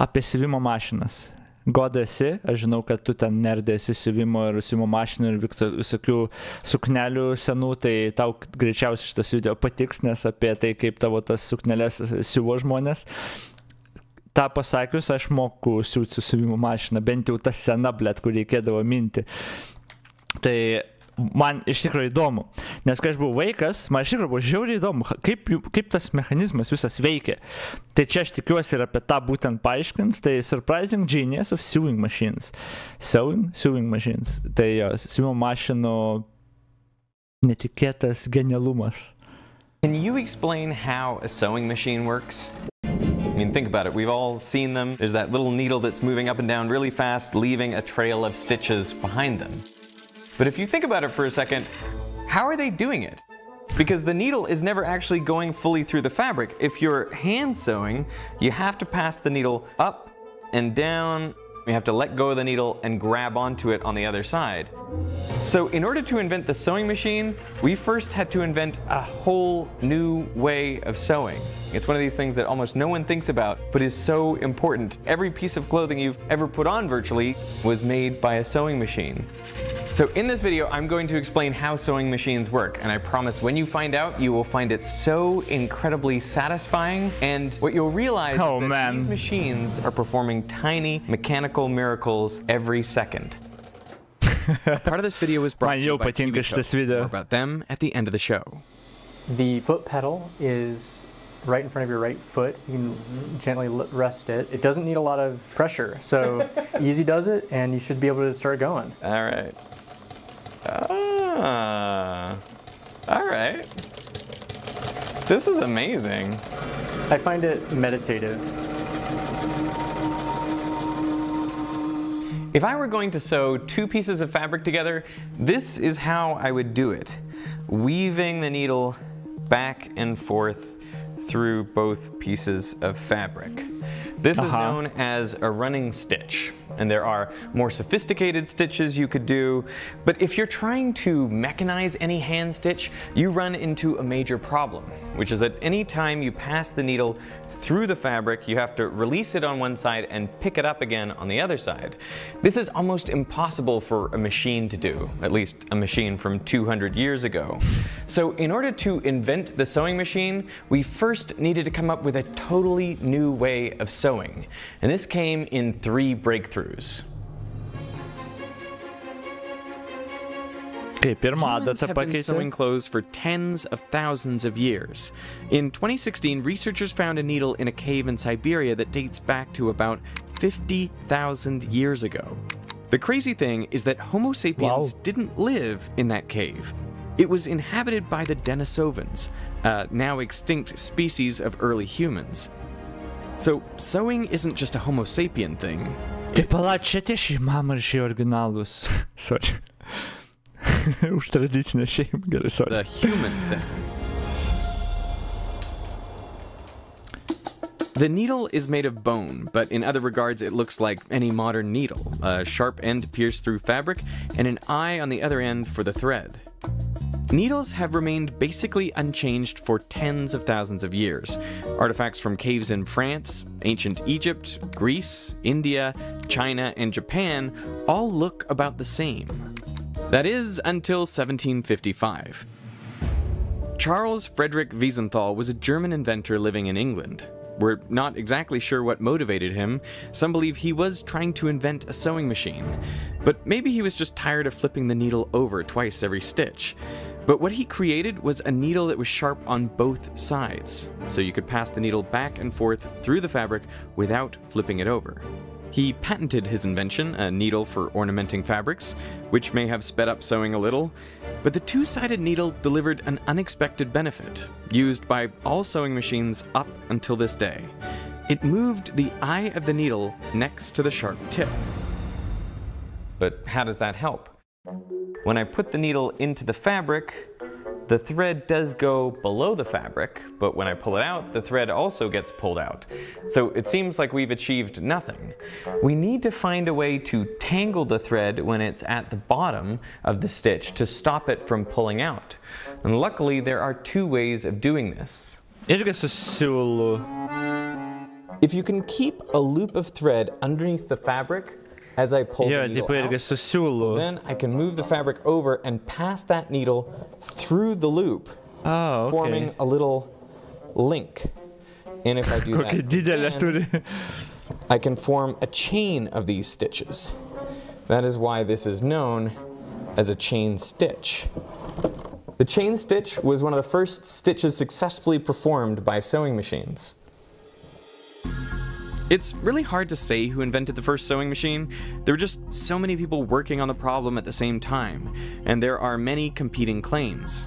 apie siuvimo mašinas. Goda esi, aš žinau, kad tu ten nerdėsi siuvimo ir siuvimo mašinų ir visokių suknelių senų, tai tau greičiausiai šitas video patiks, nes apie tai, kaip tavo tas suknelės siuvo žmonės. Ta pasakius, aš moku siūti su siuvimo mašina, bent jau tas sena, blėt, kur reikėdavo minti. Tai man iš tikrųjų įdomu, nes kai aš buvau vaikas, man iš tikrųjų buvo žiauriai įdomu, kaip tas mechanizmas visas veikia. Tai čia aš tikiuosi ir apie tą būtent paaiškins, tai Surprising Genius of Sewing Machines. Sewing Machines. Tai jo, siuvimo mašinų netikėtas genialumas. Can you explain how a sewing machine works? I mean, think about it. We've all seen them. There's that little needle that's moving up and down really fast, leaving a trail of stitches behind them. But if you think about it for a second, how are they doing it? Because the needle is never actually going fully through the fabric. If you're hand sewing, you have to pass the needle up and down. You have to let go of the needle and grab onto it on the other side. So in order to invent the sewing machine, we first had to invent a whole new way of sewing. It's one of these things that almost no one thinks about, but is so important. Every piece of clothing you've ever put on virtually was made by a sewing machine. So in this video, I'm going to explain how sewing machines work, and I promise when you find out, you will find it so incredibly satisfying, and what you'll realize is that these machines are performing tiny mechanical miracles every second. Part of this video was brought to you by Kimiko. More about them at the end of the show. The foot pedal is right in front of your right foot. You can gently rest it. It doesn't need a lot of pressure, so easy does it, and you should be able to start going. All right. All right. This is amazing. I find it meditative. If I were going to sew two pieces of fabric together, this is how I would do it. Weaving the needle back and forth through both pieces of fabric. This is known as a running stitch, and there are more sophisticated stitches you could do, but if you're trying to mechanize any hand stitch, you run into a major problem, which is that any time you pass the needle through the fabric, you have to release it on one side and pick it up again on the other side. This is almost impossible for a machine to do, at least a machine from 200 years ago. So in order to invent the sewing machine, we first needed to come up with a totally new way of sewing. And this came in 3 breakthroughs. Humans have been sewing clothes for tens of thousands of years. In 2016, researchers found a needle in a cave in Siberia that dates back to about 50,000 years ago. The crazy thing is that Homo sapiens didn't live in that cave. It was inhabited by the Denisovans, a now extinct species of early humans. So sewing isn't just a Homo sapien thing. Sorry. Už tradicinę šeimą, gerai, sorry. The human thing. The needle is made of bone, but in other regards it looks like any modern needle. A sharp end pierced through fabric, and an eye on the other end for the thread. Needles have remained basically unchanged for tens of thousands of years. Artifacts from caves in France, ancient Egypt, Greece, India, China, and Japan all look about the same. That is, until 1755. Charles Frederick Wiesenthal was a German inventor living in England. We're not exactly sure what motivated him. Some believe he was trying to invent a sewing machine, but maybe he was just tired of flipping the needle over twice every stitch. But what he created was a needle that was sharp on both sides, so you could pass the needle back and forth through the fabric without flipping it over. He patented his invention, a needle for ornamenting fabrics, which may have sped up sewing a little, but the two-sided needle delivered an unexpected benefit, used by all sewing machines up until this day. It moved the eye of the needle next to the sharp tip. But how does that help? When I put the needle into the fabric, the thread does go below the fabric, but when I pull it out, the thread also gets pulled out. So it seems like we've achieved nothing. We need to find a way to tangle the thread when it's at the bottom of the stitch to stop it from pulling out. And luckily, there are 2 ways of doing this. If you can keep a loop of thread underneath the fabric as I pull Jo, the needle tipo irgi out, su siūlu. then I can move the fabric over and pass that needle through the loop, Oh, forming okay. a little link. And if I do Kokia that didelė again, turi. I can form a chain of these stitches. That is why this is known as a chain stitch. The chain stitch was one of the first stitches successfully performed by sewing machines. It's really hard to say who invented the first sewing machine. There were just so many people working on the problem at the same time, and there are many competing claims.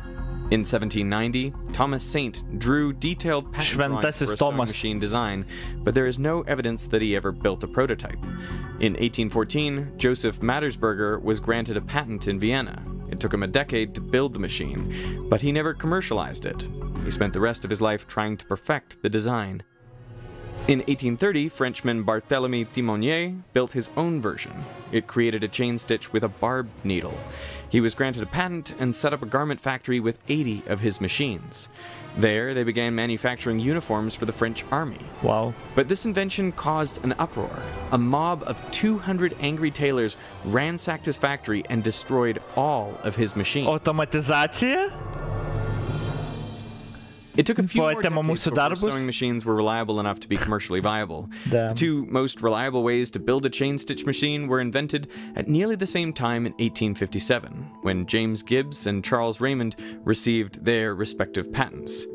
In 1790, Thomas Saint drew detailed pattern drawings for a Šventasis sewing Tomas. machine design, but there is no evidence that he ever built a prototype. In 1814, Joseph Mattersberger was granted a patent in Vienna. It took him a decade to build the machine, but he never commercialized it. He spent the rest of his life trying to perfect the design. In 1830, Frenchman Barthélemy Thimonier built his own version. It created a chain stitch with a barbed needle. He was granted a patent and set up a garment factory with 80 of his machines. There, they began manufacturing uniforms for the French army. Wow. But this invention caused an uproar. A mob of 200 angry tailors ransacked his factory and destroyed all of his machines. Automatizacija? It took a few more Paėmė decades mūsų before darbus. sewing machines were reliable enough to be commercially viable. Damn. The two most reliable ways to build a chain stitch machine were invented at nearly the same time in 1857, when James Gibbs and Charles Raymond received their respective patents.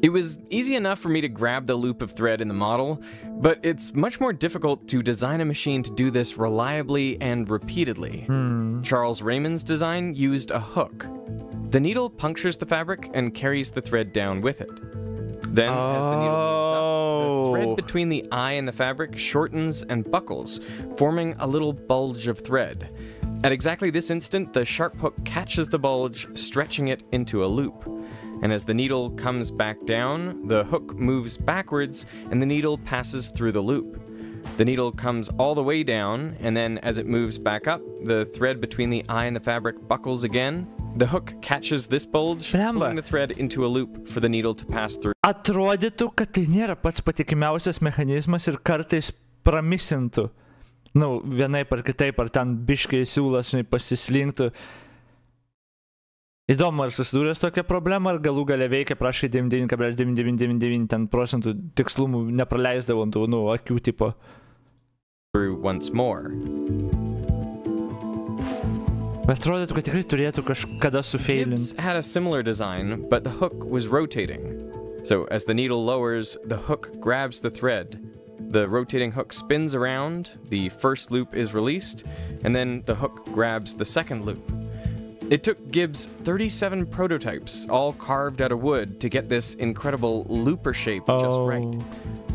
It was easy enough for me to grab the loop of thread in the model, but it's much more difficult to design a machine to do this reliably and repeatedly. Charles Raymond's design used a hook. The needle punctures the fabric and carries the thread down with it. Then, as the needle moves up, the thread between the eye and the fabric shortens and buckles, forming a little bulge of thread. At exactly this instant, the sharp hook catches the bulge, stretching it into a loop. And as the needle comes back down, the hook moves backwards and the needle passes through the loop. The needle comes all the way down, and then as it moves back up, the thread between the eye and the fabric buckles again. The hook catches this bulge, Blemba. pulling the thread into a loop for the needle to pass through. Atrodytų, kad tai nėra pats patikimiausias mechanizmas ir kartais pramisintų. Nu, vienaip ar kitaip, ar ten biškai siūlas, žinai, pasislinktų. Įdomu, ar susidūręs tokią problemą, ar galų gale veikia prašai 99,9999% tikslumų nepraleisdavom tų, nu, akių tipo. Through once more. Bet atrodytų, kad tikrai turėtų kažkada Gibbs sufeilinti. had a similar design, but the hook was rotating. So as the needle lowers, the hook grabs the thread. The rotating hook spins around, the first loop is released, and then the hook grabs the second loop. It took Gibbs 37 prototypes, all carved out of wood, to get this incredible looper shape just right.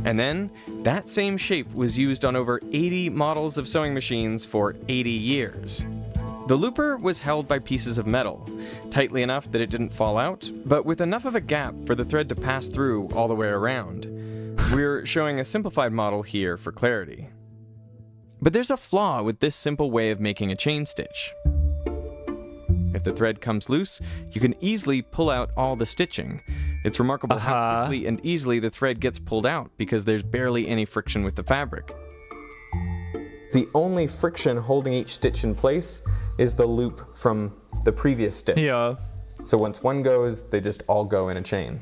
And then, that same shape was used on over 80 models of sewing machines for 80 years. The looper was held by pieces of metal, tightly enough that it didn't fall out, but with enough of a gap for the thread to pass through all the way around. We're showing a simplified model here for clarity. But there's a flaw with this simple way of making a chain stitch. If the thread comes loose, you can easily pull out all the stitching. It's remarkable how quickly and easily the thread gets pulled out because there's barely any friction with the fabric. The only friction holding each stitch in place is the loop from the previous stitch. Jo. So once one goes, they just all go in a chain.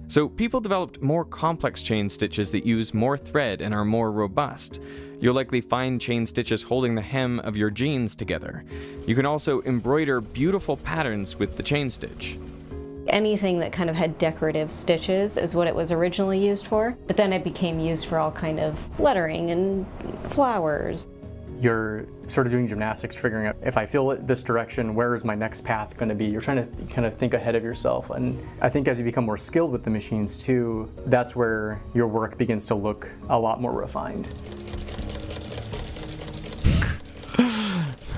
So people developed more complex chain stitches that use more thread and are more robust. You'll likely find chain stitches holding the hem of your jeans together. You can also embroider beautiful patterns with the chain stitch. Anything that kind of had decorative stitches is what it was originally used for, but then it became used for all kind of lettering and flowers. You're sort of doing gymnastics, figuring out if I feel it this direction, where is my next path going to be? You're trying to kind of think ahead of yourself. And I think as you become more skilled with the machines too, that's where your work begins to look a lot more refined.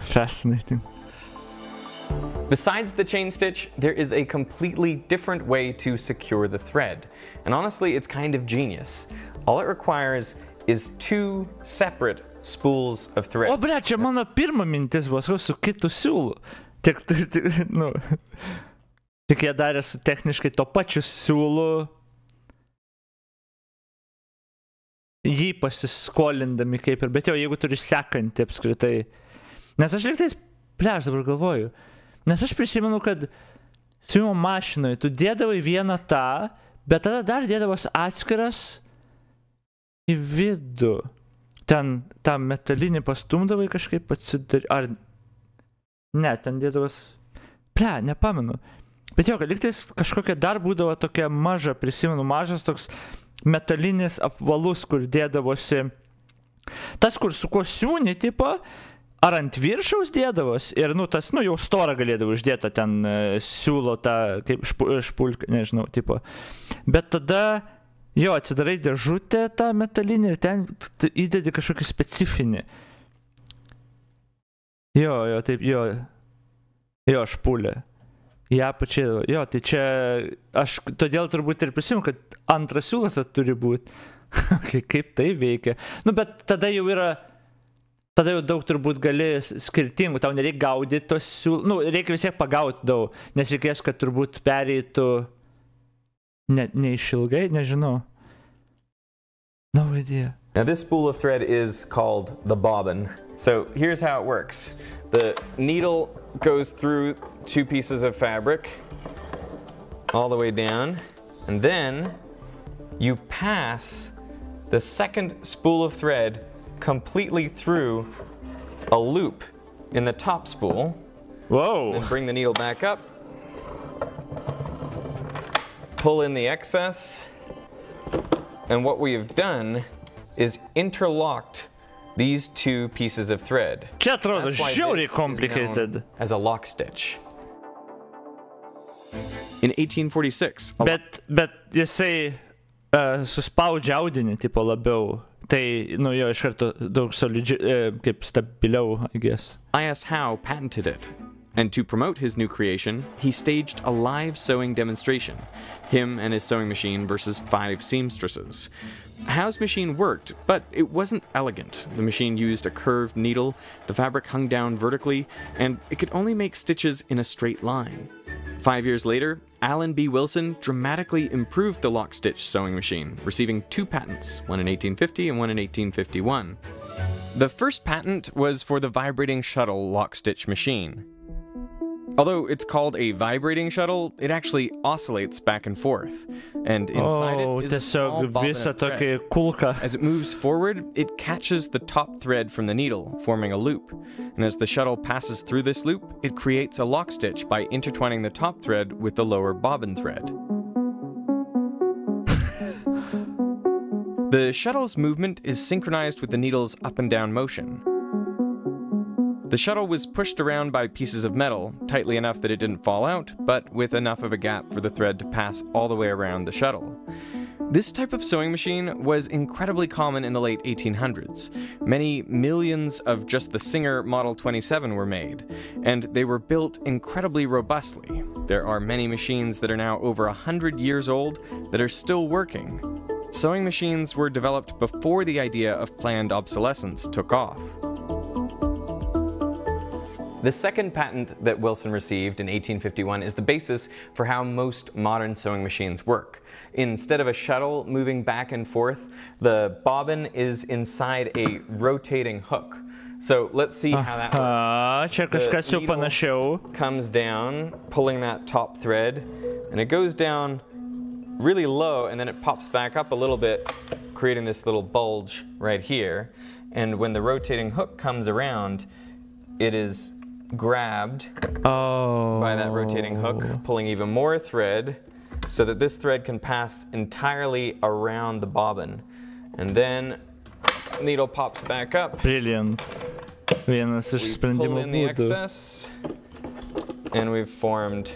Fascinating. Besides the chain stitch, there is a completely different way to secure the thread. And honestly, it's kind of genius. All it requires is two separate spools of thread. O, ble, čia mano pirma mintis buvo, sakau, su kitu siūlu. Tik, nu, tik jie darė su techniškai to pačiu siūlu. jį pasiskolindami kaip ir, bet jau jeigu turi sekantį apskritai. Nes aš liktais, aš dabar galvoju, nes aš prisimenu, kad siuvimo mašinoje tu dėdavai vieną tą, bet tada dar dėdavos atskiras į vidų. Ten tą metalinį pastumdavai kažkaip atsidaryti, ar ne, ten dėdavos, nepamenu. Bet jau, kad liktais kažkokia dar būdavo tokia maža, prisimenu, mažas toks metalinis apvalus, kur dėdavosi, tas, kur su kuo siūni, tipo, ar ant viršaus dėdavos, ir, tas, jau storą galėdavo uždėta ten siūlo tą, kaip špulk, nežinau, tipo. Bet tada, jo, atsidarai dėžutę tą metalinį ir ten įdedi kažkokį specifinį. Jo, taip, jo, špulė. Ja, pačiai, jo, tai čia, aš todėl turbūt ir prisimenu, kad antras siūlas turi būti. Kaip tai veikia. Bet tada jau yra, tada jau daug turbūt gali skirtingų, tau nereikia gaudyti tos siūlus, reikia vis tiek pagauti daug, nes reikės, kad turbūt pereitų, neišilgai, nežinau. No idea. Now this spool of thread is called the bobbin. So here's how it works. The needle goes through 2 pieces of fabric all the way down, and then you pass the second spool of thread completely through a loop in the top spool. Whoa! And bring the needle back up, pull in the excess, and what we have done is interlocked these 2 pieces of thread. Čia atrodo žiauriai complicated. As a lock stitch. In 1846. Bet jisai suspaudžia audinį, tipo labiau. Tai, jo, iš karto daug solidžiau, kaip stabiliau, I guess. I.S. Howe patented it. And to promote his new creation, he staged a live sewing demonstration. Him and his sewing machine versus 5 seamstresses. Howe's machine worked, but it wasn't elegant. The machine used a curved needle, the fabric hung down vertically, and it could only make stitches in a straight line. 5 years later, Allen B. Wilson dramatically improved the lock-stitch sewing machine, receiving 2 patents, one in 1850 and one in 1851. The first patent was for the vibrating shuttle lock-stitch machine. Although it's called a vibrating shuttle, it actually oscillates back and forth, and inside it is a small bobbin of thread. As it moves forward, it catches the top thread from the needle, forming a loop. And as the shuttle passes through this loop, it creates a lock stitch by intertwining the top thread with the lower bobbin thread. The shuttle's movement is synchronized with the needle's up and down motion. The shuttle was pushed around by pieces of metal, tightly enough that it didn't fall out, but with enough of a gap for the thread to pass all the way around the shuttle. This type of sewing machine was incredibly common in the late 1800s. Many millions of just the Singer Model 27 were made, and they were built incredibly robustly. There are many machines that are now over 100 years old that are still working. Sewing machines were developed before the idea of planned obsolescence took off. The second patent that Wilson received in 1851 is the basis for how most modern sewing machines work. Instead of a shuttle moving back and forth, the bobbin is inside a rotating hook. So let's see how that works. The needle comes down, pulling that top thread, and it goes down really low, and then it pops back up a little bit, creating this little bulge right here. And when the rotating hook comes around, it is grabbed by that rotating hook, pulling even more thread so that this thread can pass entirely around the bobbin. And then the needle pops back up. Brilliant. We pull in the excess, and we've formed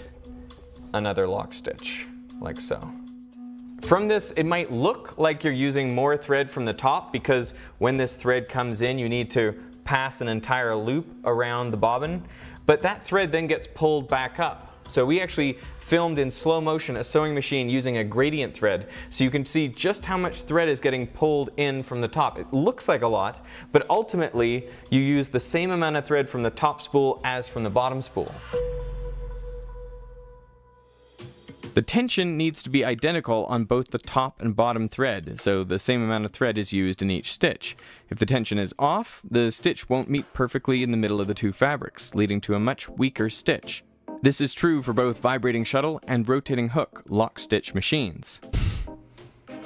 another lock stitch, like so. From this, it might look like you're using more thread from the top, because when this thread comes in, you need to pass an entire loop around the bobbin, but that thread then gets pulled back up. So we actually filmed in slow motion a sewing machine using a gradient thread, so you can see just how much thread is getting pulled in from the top. It looks like a lot, but ultimately you use the same amount of thread from the top spool as from the bottom spool. The tension needs to be identical on both the top and bottom thread, so the same amount of thread is used in each stitch. If the tension is off, the stitch won't meet perfectly in the middle of the two fabrics, leading to a much weaker stitch. This is true for both vibrating shuttle and rotating hook lock stitch machines.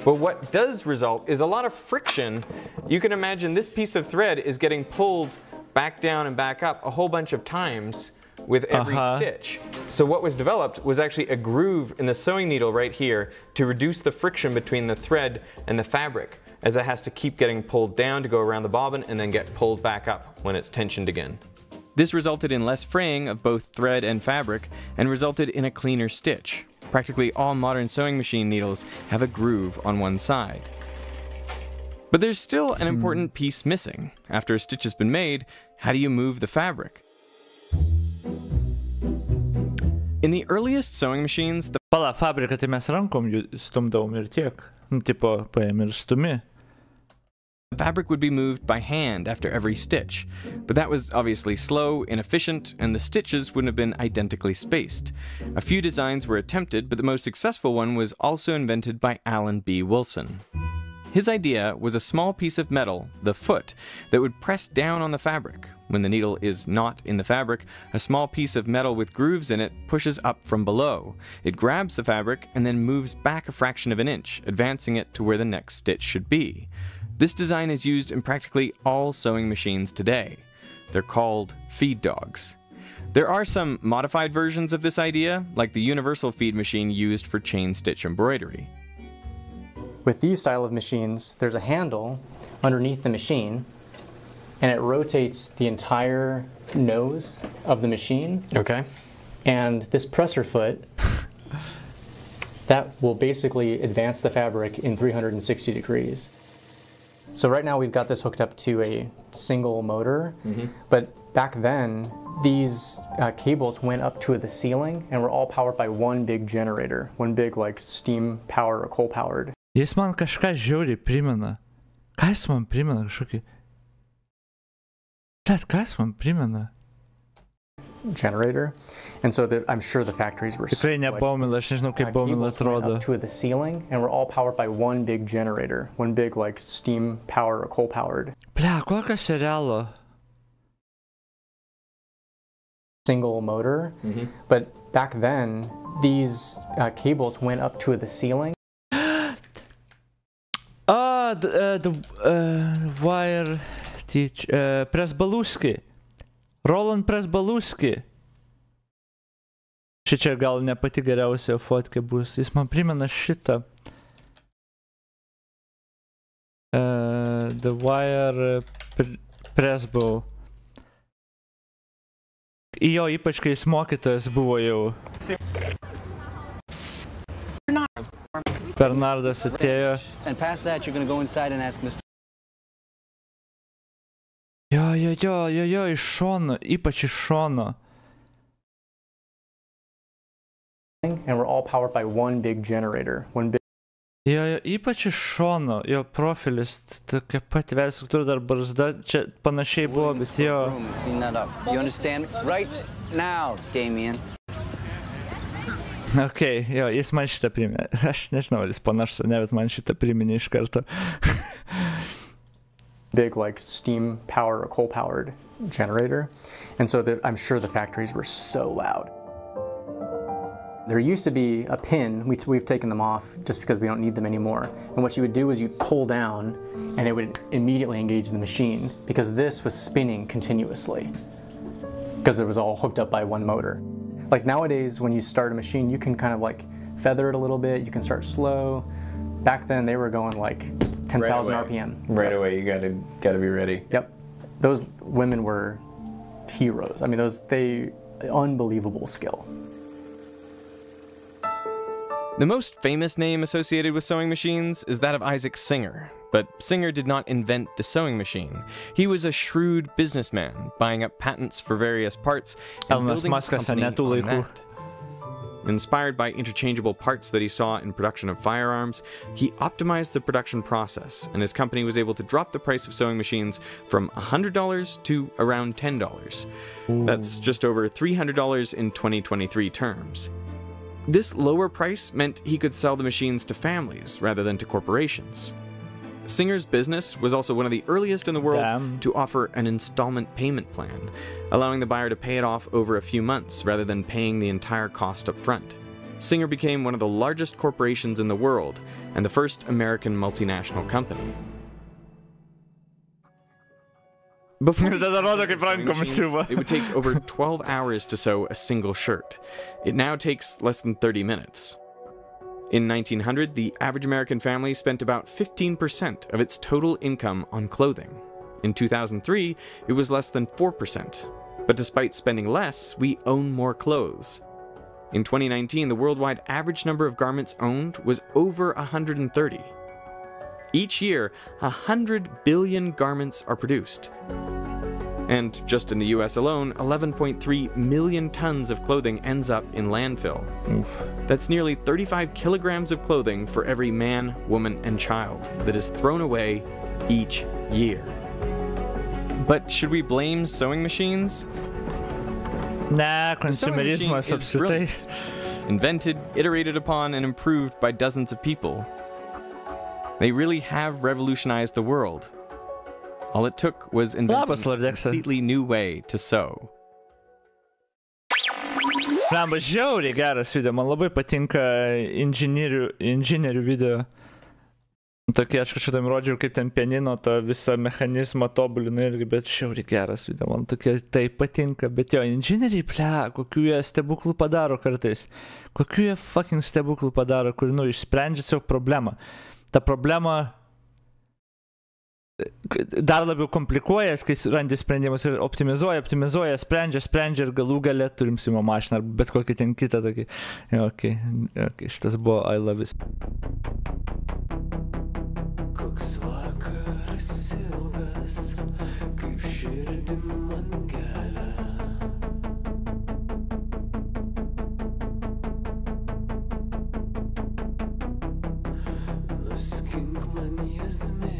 But what does result is a lot of friction. You can imagine this piece of thread is getting pulled back down and back up a whole bunch of times with every stitch. So what was developed was actually a groove in the sewing needle right here to reduce the friction between the thread and the fabric, as it has to keep getting pulled down to go around the bobbin and then get pulled back up when it's tensioned again. This resulted in less fraying of both thread and fabric and resulted in a cleaner stitch. Practically all modern sewing machine needles have a groove on one side. But there's still an important piece missing. After a stitch has been made, how do you move the fabric? In the earliest sewing machines, the Pala, fabriką tai mes rankom stumdavom ir tiek. Nu, tipo, paėmė ir stumi. fabric would be moved by hand after every stitch, but that was obviously slow, inefficient, and the stitches wouldn't have been identically spaced. A few designs were attempted, but the most successful one was also invented by Alan B. Wilson. His idea was a small piece of metal, the foot, that would press down on the fabric. When the needle is not in the fabric, a small piece of metal with grooves in it pushes up from below. It grabs the fabric and then moves back a fraction of an inch, advancing it to where the next stitch should be. This design is used in practically all sewing machines today. They're called feed dogs. There are some modified versions of this idea, like the universal feed machine used for chain stitch embroidery. With these style of machines, there's a handle underneath the machine, and it rotates the entire nose of the machine. Okay. And this presser foot, that will basically advance the fabric in 360 degrees. So right now we've got this hooked up to a single motor, but back then these cables went up to the ceiling and were all powered by one big generator, one big like steam power or coal powered. Jis man kažką žiauriai primena. Ką jis man primena kažkokį? Ką jis man primena? Generator, and so I'm sure the factories were Tikrai ne Baumila, aš nežinau kaip Baumila atrodo. Up to the ceiling and were all powered by one big generator, one big like steam power or coal powered. Ble, kokio serialo? Single motor, but back then these cables went up to the ceiling. The wire teach Presbaluski. Roland Presbaluski. Šičia gal ne pati geriausia fotkė bus. Jis man primena šitą. The Wire Presbal. Jo, ypač kai jis mokytojas buvo jau. Bernardas atėjo. And past that, you're going to go inside and ask Mr. Jo, iš šono, ypač iš šono. And we're all powered by one big generator, one big. Jo, ypač iš šono, jo profilis, tokia pati veido struktūra, dar barzda, čia panašiai buvo, bet jo. Clean that up. You understand? Right now, Damien. Okay, jo, jis man šitą priminė. Aš nežinau, ar jis panašus, ne, bet man šitą priminė iš karto. Big like steam power or coal powered generator, and so I'm sure the factories were so loud. There used to be a pin, we've taken them off just because we don't need them anymore, and what you would do is you'd pull down and it would immediately engage the machine because this was spinning continuously because it was all hooked up by one motor. Like nowadays when you start a machine you can kind of like feather it a little bit, you can start slow. Back then they were going like 10,000 RPM. Right away, you gotta be ready. Yep. Those women were heroes. I mean, unbelievable skill. The most famous name associated with sewing machines is that of Isaac Singer, but Singer did not invent the sewing machine. He was a shrewd businessman, buying up patents for various parts and building a company on that. Inspired by interchangeable parts that he saw in production of firearms, he optimized the production process, and his company was able to drop the price of sewing machines from $100 to around $10. That's just over $300 in 2023 terms. This lower price meant he could sell the machines to families rather than to corporations. Singer's business was also one of the earliest in the world to offer an installment payment plan, allowing the buyer to pay it off over a few months rather than paying the entire cost up front. Singer became one of the largest corporations in the world and the first American multinational company. Before it would take over 12 hours to sew a single shirt. It now takes less than 30 minutes. In 1900, the average American family spent about 15% of its total income on clothing. In 2003, it was less than 4%. But despite spending less, we own more clothes. In 2019, the worldwide average number of garments owned was over 130. Each year, 100 billion garments are produced. And just in the US alone, 11.3 million tons of clothing ends up in landfill. Oof. That's nearly 35 kilograms of clothing for every man, woman, and child that is thrown away each year. But should we blame sewing machines? Nah, consumerism is brilliant. Invented, iterated upon, and improved by dozens of people. They really have revolutionized the world. All it took was inventing a completely new way to sew. Blemba, žiauriai geras video, man labai patinka inžinierių video. Tokie, aš kažkada rodžiau, kaip ten pianino tą visą mechanizmą tobulina irgi, bet žiauriai geras video, man tokie tai patinka. Bet jo, inžinieriai, kokių jie stebuklų padaro kartais. Kokių jie fucking stebuklų padaro, kur, išsprendžia savo problemą. Ta problema dar labiau komplikuojas, kai randi sprendimus ir optimizuoja, sprendžia ir galų gale turim siuvimo mašiną ar bet kokį ten kitą tokį. Okay, šitas buvo I love it. Koks vakaras ilgas, kaip širdim man gelia. Nuskink man jazmė.